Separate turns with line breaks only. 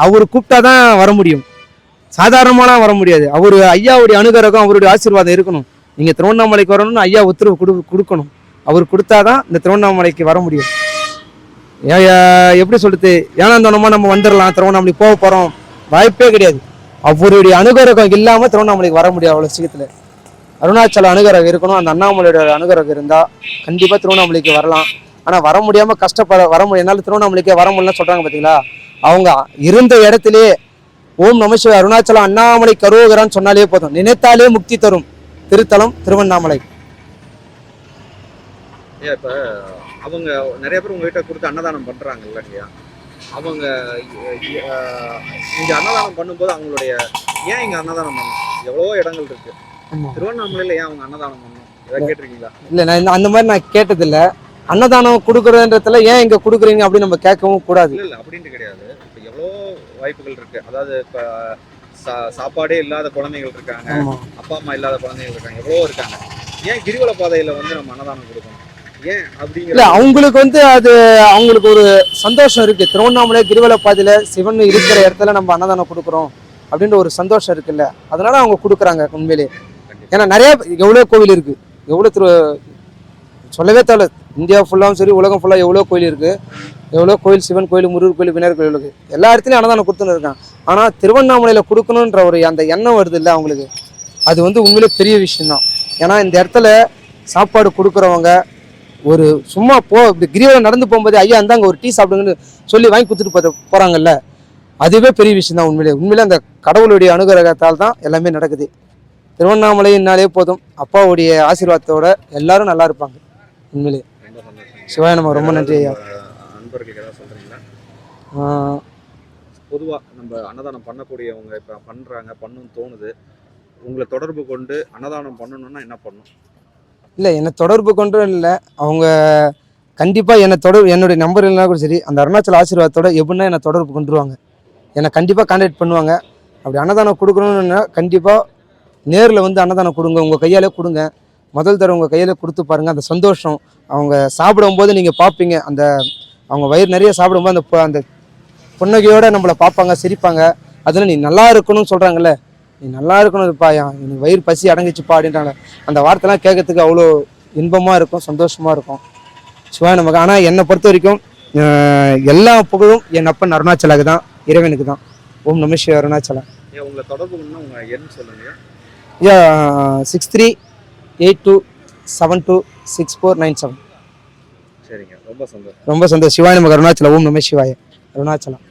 அவர் கூப்பிட்டாதான் வர முடியும், சாதாரணமாலாம் வர முடியாது. அவரு ஐயாவுடைய அனுகிரகம் அவருடைய ஆசீர்வாதம் இருக்கணும். நீங்க திருவண்ணாமலைக்கு வரணும்னு ஐயா உத்தரவு கொடுக்கணும். அவர் கொடுத்தாதான் இந்த திருவண்ணாமலைக்கு வர முடியும். எப்படி சொல்றது, ஏனாந்தோனமா நம்ம வந்துடலாம் திருவண்ணாமலை போக போறோம், வாய்ப்பே கிடையாது. அவருடைய அனுகிரகம் இல்லாம திருவண்ணாமலைக்கு வர முடியாது அவ்வளவு சீக்கிரத்துல. அருணாச்சல அனுகிரகம் இருக்கணும். அந்த அண்ணாமலையோட அனுகிரகம் இருந்தா கண்டிப்பா திருவண்ணாமலைக்கு வரலாம். ஆனா வர முடியாம வர முடியும், என்னால திருவண்ணாமலைக்கே வர முடியலன்னு சொல்றாங்க பாத்தீங்களா. அவங்க இருந்த இடத்திலேயே ஓம் நமசிவ அருணாச்சலம் அண்ணாமலை கரோகரான்னு சொன்னாலே போதும், நினைத்தாலே முக்தி தரும் திருத்தலம் திருவண்ணாமலை.
இப்ப அவங்க நிறைய பேர் உங்ககிட்ட கொடுத்து அன்னதானம் பண்றாங்க இல்லையா, அவங்க இங்க அன்னதானம் பண்ணும்போது அவங்களுடைய ஏன் இங்க அன்னதானம் பண்ணணும், எவ்வளவோ இடங்கள் இருக்கு, திருவண்ணாமலையில ஏன் அவங்க அன்னதானம் பண்ணணும், ஏதாவது கேட்டிருக்கீங்களா?
இல்ல, நான் அந்த மாதிரி நான் கேட்டதில்லை. அன்னதானம் கொடுக்குறதுன்றதுல ஏன் இங்க கொடுக்குறீங்க அப்படின்னு நம்ம கேட்கவும் கூடாது.
இல்ல அப்படின்ட்டு கிடையாது. இப்ப எவ்வளோ வாய்ப்புகள் இருக்கு, அதாவது இப்ப சாப்பாடே இல்லாத குழந்தைகள் இருக்காங்க, அப்பா அம்மா இல்லாத குழந்தைகள் இருக்காங்க, எவ்வளவோ இருக்காங்க. ஏன் கிரிவல பாதையில நம்ம அன்னதானம் கொடுக்கணும், ஏன் அப்படிங்கிற
அவங்களுக்கு அது அவங்களுக்கு ஒரு சந்தோஷம் இருக்கு. திருவண்ணாமலை கிரிவல பாதையில சிவன் இருக்கிற இடத்துல நம்ம அன்னதானம் கொடுக்குறோம் அப்படின்ற ஒரு சந்தோஷம் இருக்குல்ல, அதனால அவங்க கொடுக்குறாங்க உண்மையிலே. ஏன்னா நிறைய எவ்வளோ கோவில் இருக்கு, எவ்வளோ சொல்லவே தேவை, இந்தியா ஃபுல்லாகவும் சரி உலகம் ஃபுல்லாக எவ்வளோ கோயில் இருக்குது, எவ்வளோ கோயில், சிவன் கோயில், முருகர் கோயில், விநாயகர் கோயில் இருக்குது, எல்லா இடத்துலையும் அன்னதானம் கொடுத்துன்னு இருக்காங்க. ஆனால் திருவண்ணாமலையில் கொடுக்கணுன்ற அந்த எண்ணம் வருது இல்லை அவங்களுக்கு, அது உண்மையிலே பெரிய விஷயம்தான். ஏன்னா இந்த இடத்துல சாப்பாடு கொடுக்குறவங்க ஒரு சும்மா இப்படி கிரிவலம் நடந்து போகும்போது ஐயா இருந்தாங்க ஒரு டீ சாப்பிடுங்கன்னு சொல்லி வாங்கி கொடுத்துட்டு போகிறாங்கல்ல, அதுவே பெரிய விஷயம் தான். உண்மையிலே அந்த கடவுளுடைய அனுகிரகத்தால் தான் எல்லாமே நடக்குது. திருவண்ணாமலைனாலே போதும், அப்பாவுடைய ஆசீர்வாதத்தோட எல்லாரும் நல்லா இருப்பாங்க. உண்மையிலே சிவாய நம்ம ரொம்ப நன்றி ஐயா.
நண்பர்களுக்கு ஏதாவது சொல்றீங்களா? பொதுவாக நம்ம அன்னதானம் பண்ணக்கூடியவங்க இப்போ பண்ணணும்னு தோணுது, உங்களை தொடர்பு கொண்டு அன்னதானம் பண்ணணும்னா என்ன பண்ணணும்?
இல்லை, என்னை தொடர்பு கொண்டும் இல்லை, அவங்க கண்டிப்பாக என்னுடைய நம்பர் இல்லைனா கூட சரி, அந்த அருணாச்சல ஆசீர்வாதத்தோட எப்படின்னா என்னை தொடர்பு கொண்டுருவாங்க, என்னை கண்டிப்பாக கான்டாக்ட் பண்ணுவாங்க. அப்படி அன்னதானம் கொடுக்கணும்னா கண்டிப்பாக நேரில் அன்னதானம் கொடுங்க, உங்கள் கையாலே கொடுங்க. முதல் தடவை உங்கள் கையில் கொடுத்து பாருங்கள், அந்த சந்தோஷம் அவங்க சாப்பிடும்போது நீங்கள் பார்ப்பீங்க. அவங்க வயிறு நிறைய சாப்பிடும்போது அந்த புன்னகையோடு நம்மளை பார்ப்பாங்க, சிரிப்பாங்க. அதில் நீ நல்லா இருக்கணும்னு சொல்கிறாங்கல்ல, நீ நல்லா இருக்கணும்ப்பா, எனக்கு வயிறு பசி அடங்கிச்சுப்பா அப்படின்றாங்க. அந்த வார்த்தைலாம் கேட்கறதுக்கு அவ்வளோ இன்பமாக இருக்கும், சந்தோஷமாக இருக்கும். சிவா நமக்கு. ஆனால் என்னை பொறுத்த வரைக்கும் எல்லா புகழும் என் அப்பன் அருணாச்சலாக்கு தான், இறைவனுக்கு தான். ஓம் நம சிவாய அருணாச்சலா.
உங்களை தொடர்பு பண்ணால் உங்கள் எண் சொல்லுங்க.
6382726497.
சரிங்க, ரொம்ப சந்தோஷம்.
ரொம்ப சந்தோஷம். சிவாய நமக்கு அருணாச்சலம். ஓம் நம சிவாய அருணாச்சலம்.